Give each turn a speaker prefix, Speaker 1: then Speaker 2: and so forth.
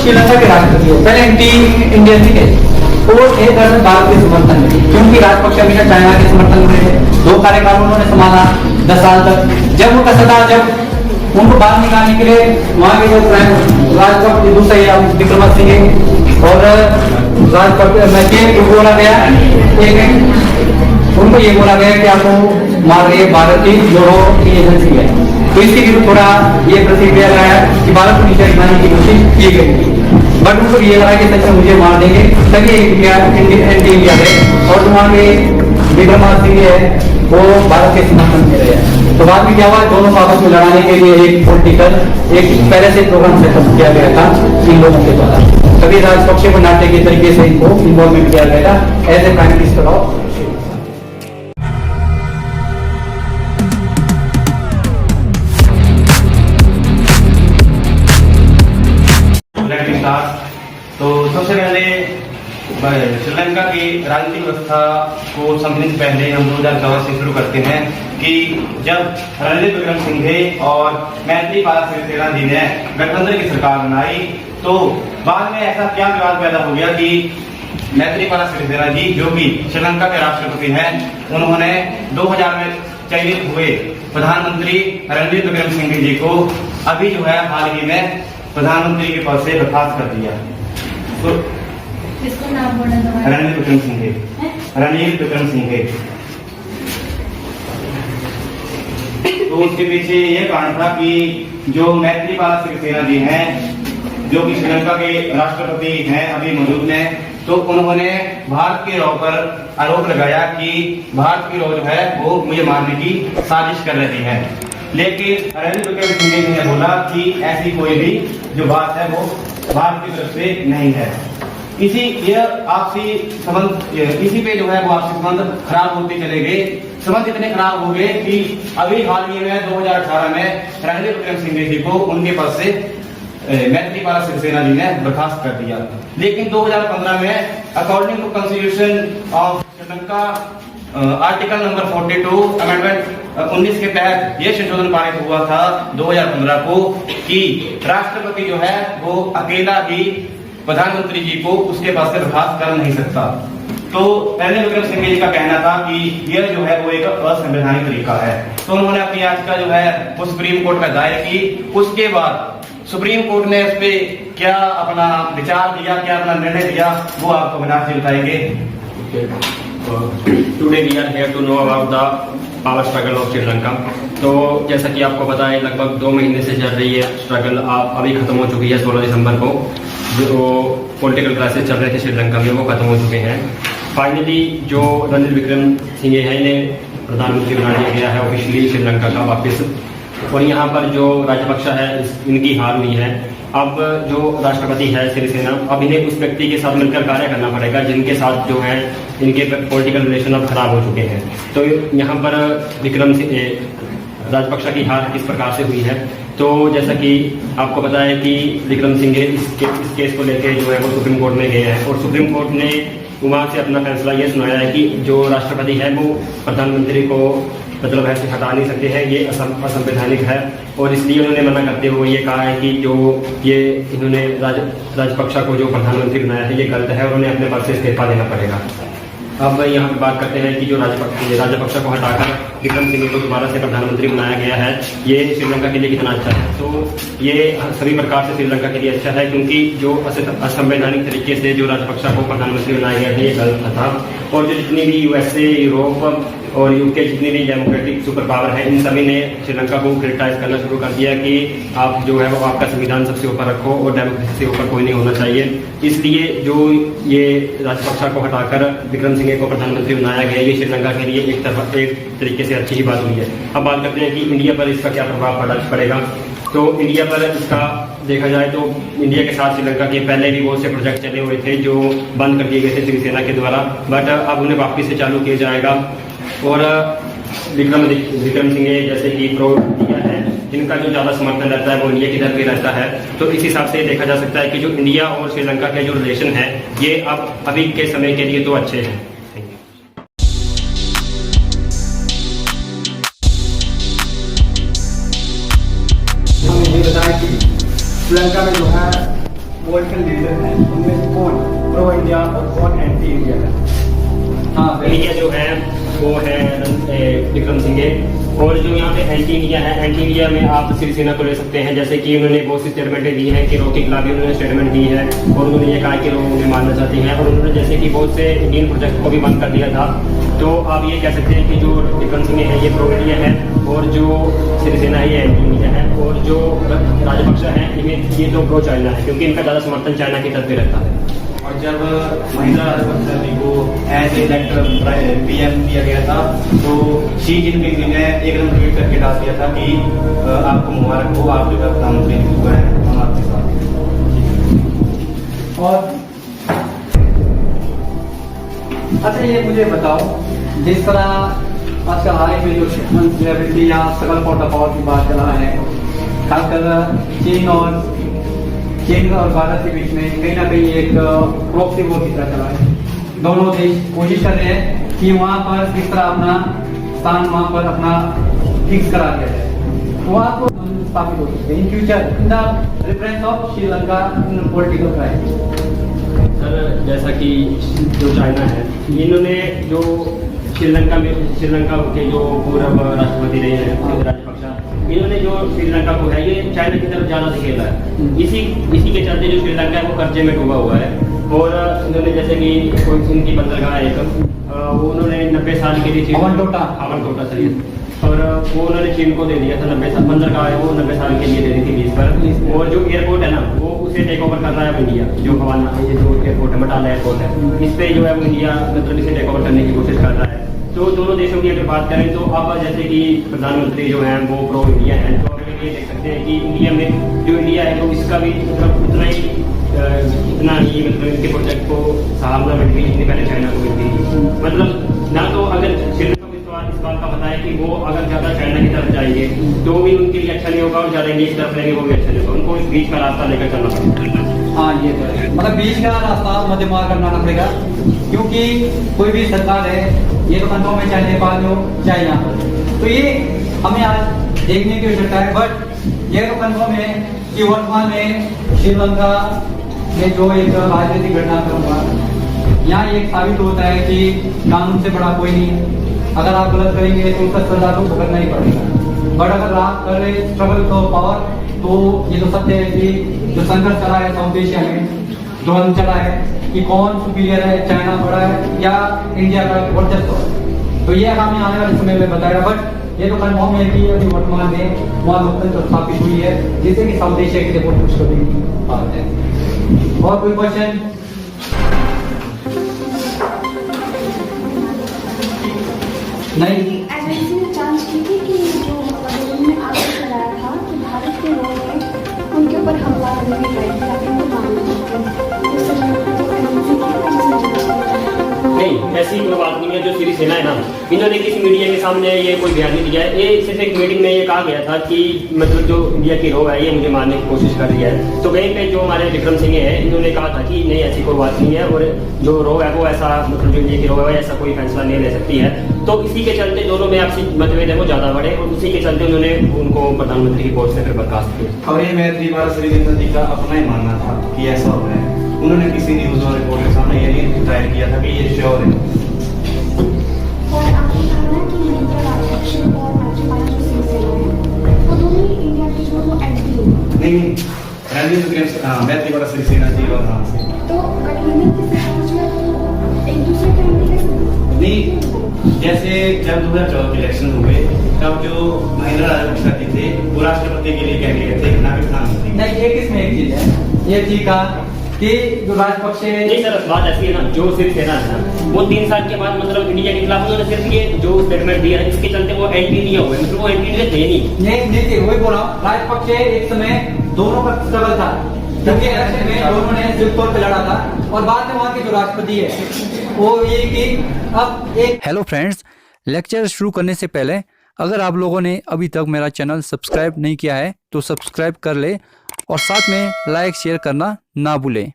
Speaker 1: श्रीलंका के राष्ट्रपति है, पहले एंटी इंडियन थे वो थे दरअसल भारत के समर्थन में, क्योंकि राजपक्ष हमेशा चाइना के समर्थन में थे। 2 कार्यकाल उन्होंने संभाला 10 साल तक। जब वो कसता जब उनको बाहर निकालने के लिए वहाँ के जो राजपक्ष दूसरे विक्रमादित्य और राजपक्ष बोला गया, उनको ये बोला गया कि आपको मार रही है भारत की जोड़ो की एजेंसी है। तो इसके विरुद्ध थोड़ा ये प्रतिक्रिया लाया कि भारत को नीचे दिखाने की कोशिश की गई, बट उनको ये लगा कि सच में मुझे मार देंगे तभी एंटी इंडिया है। और तुम्हारे विक्रमादित्य है वो भारत के समर्थन में रहे। तो बाद में क्या हुआ, दोनों को आपस में लड़ाने के लिए एक पॉलिटिकल एक पहले से प्रोग्राम सेटअप किया गया था इन लोगों के द्वारा। तभी राजपक्ष को नाट्य के तरीके से इनको इन्वॉल्वमेंट किया गया था as a prime minister of.
Speaker 2: तो सबसे पहले श्रीलंका की राजनीतिक व्यवस्था को समझने से पहले हम 2014 से शुरू करते हैं कि जब रणजीत विक्रमसिंघे और मैत्रीपाला सिरिसेना जी ने गठबंधन की सरकार बनाई, तो बाद में ऐसा क्या विवाद पैदा हो गया कि मैत्रीपाला सिरिसेना जी जो कि श्रीलंका के राष्ट्रपति हैं, उन्होंने 2000 में चयनित हुए प्रधानमंत्री रणजीत विक्रमसिंघे जी को अभी जो है हाल ही में प्रधानमंत्री के पद से बर्खास्त कर दिया। तो रणजीत विक्रमसिंघे तो उसके पीछे ये कारण था कि जो मैत्रीपाला सिरिसेना जी हैं, जो कि श्रीलंका के राष्ट्रपति हैं अभी मौजूद में, तो उन्होंने भारत के रॉ पर आरोप लगाया कि भारत की रॉ जो है वो मुझे मारने की साजिश कर रही है। लेकिन रणजीत विक्रमसिंघे जी ने बोला कि ऐसी कोई भी जो बात है वो भारत की तरफ से नहीं है। इसी पे जो है वो आपसी संबंध खराब होते चले गए। संबंध इतने खराब हो गए कि अभी हाल ही में 2018 में रणजीत विक्रमसिंघे जी को उनके पद से मैत्रीपाला सिरिसेना जी ने बर्खास्त कर दिया। लेकिन 2015 में according to constitution of Sri Lanka article number 42 amendment 19 के तहत यह संशोधन पारित हुआ था 2015 को कि राष्ट्रपति जो है वो अकेला ही प्रधानमंत्री जी को उसके पास से बर्खास्त कर नहीं सकता। तो रणजीत विक्रमसिंघे जी का कहना था कि यह जो है वो एक असंवैधानिक तरीका है। तो उन्होंने अपनी याचिका जो है वो सुप्रीम कोर्ट में दायर की। उसके बाद सुप्रीम कोर्ट ने उस पर क्या अपना विचार दिया, क्या अपना निर्णय दिया, वो आपको विनाश जी बताएंगे।
Speaker 3: Today we are here to know about the power struggle of Sri Lanka. तो जैसा कि आपको पता है लगभग 2 महीने से चल रही है स्ट्रगल, अभी खत्म हो चुकी है 16 दिसंबर को। जो पॉलिटिकल क्राइसिस चल रहे थे श्रीलंका में वो खत्म हो चुके हैं। फाइनली जो रणजीत विक्रमसिंघे है इन्हें प्रधानमंत्री बना दिया गया है ऑफिशियली श्रीलंका का वापस। और यहाँ पर जो राजपक्ष है इनकी हार हुई है। अब जो राष्ट्रपति है सिरिसेना, अब इन्हें उस व्यक्ति के साथ मिलकर कार्य करना पड़ेगा जिनके साथ जो है इनके पॉलिटिकल रिलेशन अब खराब हो चुके हैं। तो यहाँ पर राजपक्ष की हार किस प्रकार से हुई है, तो जैसा कि आपको पता है कि विक्रमसिंघे इस केस को लेकर जो है वो सुप्रीम कोर्ट में गए हैं। और सुप्रीम कोर्ट ने वहाँ से अपना फैसला ये सुनाया है कि जो राष्ट्रपति है वो प्रधानमंत्री को मतलब ऐसे हटा नहीं सकते हैं, ये असंवैधानिक है। और इसलिए उन्होंने मना करते हुए ये कहा है कि जो ये इन्होंने राजपक्ष को जो प्रधानमंत्री बनाया है ये गलत है और उन्हें अपने पद से इस्तीफा देना पड़ेगा। अब यहाँ पर बात करते हैं कि जो राजपक्ष को हटाकर विक्रमसिंघे को दोबारा से प्रधानमंत्री बनाया गया है, ये श्रीलंका के लिए कितना अच्छा है। तो ये सभी प्रकार से श्रीलंका के लिए अच्छा है, क्योंकि जो असंवैधानिक तरीके से जो राजपक्ष को प्रधानमंत्री बनाया गया है ये गलत था। और जो जितनी भी USA, यूरोप और यूके जितनी भी डेमोक्रेटिक सुपर पावर है, इन सभी ने श्रीलंका को क्रिटिसाइज करना शुरू कर दिया कि आप जो है वो आपका संविधान सबसे ऊपर रखो और डेमोक्रेसी से ऊपर कोई नहीं होना चाहिए। इसलिए जो ये राजपक्ष को हटाकर विक्रमसिंघे को प्रधानमंत्री बनाया गया, ये श्रीलंका के लिए एक तरीके से अच्छी ही बात हुई है। अब बात करते हैं कि इंडिया पर इसका क्या प्रभाव पड़ेगा। तो इंडिया पर इसका देखा जाए तो इंडिया के साथ श्रीलंका के पहले भी बहुत से प्रोजेक्ट चले हुए थे जो बंद कर दिए गए थे सिरिसेना के द्वारा, बट अब उन्हें वापस से चालू किया जाएगा। और विक्रमसिंघे जैसे कि प्रो इंडिया है, इनका जो ज़्यादा समर्थन रहता है वो इंडिया की तरफ भी रहता है। तो इस हिसाब से देखा जा सकता है कि जो इंडिया और श्रीलंका के जो रिलेशन है ये अब अभी के समय के लिए तो अच्छे हैं।
Speaker 1: ये बताया कि श्रीलंका में जो है
Speaker 4: पॉलिटिकल लीडर हैं उनमें कौन प्रो इंडिया और कौन एंटी इंडिया है?
Speaker 1: हाँ
Speaker 3: इंडिया जो है वो है विक्रम सिंघे, और जो यहाँ पे एंटी इंडिया है, एंटी इंडिया में आप सिरिसेना को ले सकते हैं। जैसे कि उन्होंने बहुत सी स्टेटमेंटें दी हैं कि रो के खिलाफ भी उन्होंने स्टेटमेंट दी है, और उन्होंने ये कहा कि रो उन्हें मारना चाहती हैं, और उन्होंने जैसे कि बहुत से इंडियन प्रोजेक्ट को भी बंद कर दिया था। तो आप ये कह सकते हैं कि जो विक्रम सिंघे है ये प्रो इंडिया है, और जो सिरिसेना है ये एंटी इंडिया है, और जो राजपक्षा है इन्हें ये तो प्रो चाइना है, क्योंकि इनका ज़्यादा समर्थन चाइना की तरफ भी रहता है।
Speaker 2: और जब महिंद्रा राजपक्षा जी को एज इलेक्टर पीएम किया गया था, तो शी जिनपिंग जी ने एकदम ट्वीट करके डाल दिया था कि आपको मुबारक हो, आप जो है प्रधानमंत्री हुए हैं, हम आपके साथ।
Speaker 1: और अच्छा ये मुझे बताओ, जिस तरह आजकल हाल ही में जो शिपमेंट सेलिब्रिटी या सकल प्रोटोकॉल की बात चला है, खासकर चीन और भारत के बीच में कहीं ना कहीं एक प्रॉक्सी वॉर की तरह चला है। दोनों देश कोशिश कर रहे हैं कि वहां पर किस तरह अपना स्थान वहां पर अपना फिक्स करा दिया जाए, तो आपको स्थापित हो सकते हैं in future in the reference of Sri Lanka in political crisis.
Speaker 3: Sir जैसा कि जो चाइना है, इन्होंने जो श्रीलंका के जो पूर्व राष्ट्रपति रहे हैं राजपक्षा, इन्होंने जो श्रीलंका को है ये चाइना की तरफ ज़्यादा धकेला है। इसी के चलते जो श्रीलंका है वो कर्जे में डूबा हुआ है। और इन्होंने जैसे कि कोई इनकी बंदरगाह है एक, वो उन्होंने 90 साल के लिए
Speaker 1: हवन टोटा
Speaker 3: सही, और वो उन्होंने चीन को दे दिया था। 90 साल बंदरगाह है वो 90 साल के लिए दे दी थी लीज पर। और जो एयरपोर्ट है ना वो उसे टेक ओवर कर रहा है इंडिया, जो हवाना ये जो एयरपोर्ट है मटाला एयरपोर्ट है, इस पे जो है वो इंडिया मतलब इसे टेक ओवर करने की कोशिश कर रहा है। तो दोनों देशों की अगर बात करें तो अब जैसे कि प्रधानमंत्री जो हैं वो प्रो इंडिया हैं, तो अगर ये देख सकते हैं कि इंडिया में जो इंडिया है तो इसका भी मतलब इतना ही मतलब इनके प्रोजेक्ट को सराहना मिल गई जितनी पहले चाइना को मिलती थी। मतलब ना तो अगर श्रीलंका को इस बात का पता है कि वो अगर ज़्यादा चाइना की तरफ जाएंगे तो भी उनके लिए अच्छा नहीं होगा, और ज़्यादा इंडिया की तरफ रहेंगे वो भी अच्छा नहीं होगा, उनको इस बीच का रास्ता लेकर चलना पड़ेगा।
Speaker 1: हाँ ये तो है, मतलब बीच का रास्ता मध्यमार्ग करना पड़ेगा, क्योंकि कोई भी सरकार है ये तो कंट्रोल में चाहे नेपाल हो चाहे यहाँ हो, तो ये हमें आज देखने की आवश्यकता है। बट ये तो कंफर्म है कि वर्तमान में श्रीलंका में जो एक राजनीतिक घटनाक्रम हुआ, यहाँ एक साबित होता है कि कानून से बड़ा कोई नहीं। अगर आप गलत करेंगे तो उसका सजा तो भुगतना ही पड़ेगा। बट अगर आप कर रहे स्ट्रगल फॉर पावर, तो ये तो सत्य है कि जो संघर्ष चला है साउथ एशिया में, जो हम चला है कि कौन सुपीरियर है, चाइना बड़ा है या इंडिया का वर्चस्व, तो ये हमें आने वाले समय में बताएगा। बट ये तो कन्फर्म है कि अभी वर्तमान में वहाँ लोकतंत्र स्थापित हुई है, जिससे कि साउथ एशिया के लिए बहुत कुछ कभी बात है। और कोई क्वेश्चन? नहीं,
Speaker 5: एजेंसी ने जांच की थी कि जो उन्होंने आरोप लगाया था कि भारत के लोगों ने उनके ऊपर हमला करने की ट्राई की, ताकि वो
Speaker 3: नहीं, ऐसी कोई बात नहीं है। जो सिरिसेना है ना, इन्होंने किसी मीडिया के सामने ये कोई बयान नहीं दिया है। ये सिर्फ एक मीटिंग में ये कहा गया था कि मतलब जो इंडिया की रो है ये मुझे मारने की कोशिश कर रही है। तो कहीं पे जो हमारे विक्रम सिंह है इन्होंने कहा था कि नहीं ऐसी कोई बात नहीं है, और जो रो है वो ऐसा मतलब जो इंडिया की रो है ऐसा कोई फैसला नहीं ले सकती है। तो इसी के चलते दोनों में आपसी मतभेद है वो ज्यादा बढ़े, और उसी के चलते उन्होंने उनको प्रधानमंत्री की पोस्ट से फिर बर्खास्त किया।
Speaker 2: और ये मैत्री भारत श्रीलंका जी का अपना ही मानना था कि ऐसा हो रहा है। उन्होंने किसी न्यूज और रिपोर्ट के सामने ये नहीं जाहिर किया था कि ये श्योर है।
Speaker 5: और आपने कहा कि महिंद्रा राजपक्ष और राज्यपाल जो सिरिसेना है वो दोनों ही इंडिया के जो वो एंटी है।
Speaker 2: नहीं, रणनीति विक्रम मैत्री भारत श्रीसेना जी और नाम से
Speaker 5: तो गठबंधन की सरकार में एक दूसरे के एंटी कैसे
Speaker 2: नहीं, जैसे जब 2014 के इलेक्शन हुए तब जो महिंद्रा राजपक्षा जी थे वो राष्ट्रपति के लिए कैंडिडेट थे, ना कि प्रधानमंत्री।
Speaker 1: नहीं, एक इसमें एक चीज है, ये चीज का कि जो राजपक्षे
Speaker 3: नहीं सर, बात ऐसी है ना, जो सिरिसेना है ना वो 3 साल के बाद मतलब इंडिया के खिलाफ उन्होंने सिर्फ ये जो स्टेटमेंट दिया है इसके चलते वो एंटी नहीं हुए, मतलब वो एंटी थे नहीं।
Speaker 1: नहीं वही बोल रहा हूँ, राजपक्षे एक समय दोनों का स्ट्रगल था, क्योंकि इलेक्शन में दोनों ने संयुक्त तौर पर लड़ा था, और बाद में वहाँ के जो राष्ट्रपति है वो ये कि अब एक।
Speaker 6: हेलो फ्रेंड्स, लेक्चर शुरू करने से पहले अगर आप लोगों ने अभी तक मेरा चैनल सब्सक्राइब नहीं किया है तो सब्सक्राइब कर ले, और साथ में लाइक शेयर करना ना भूलें।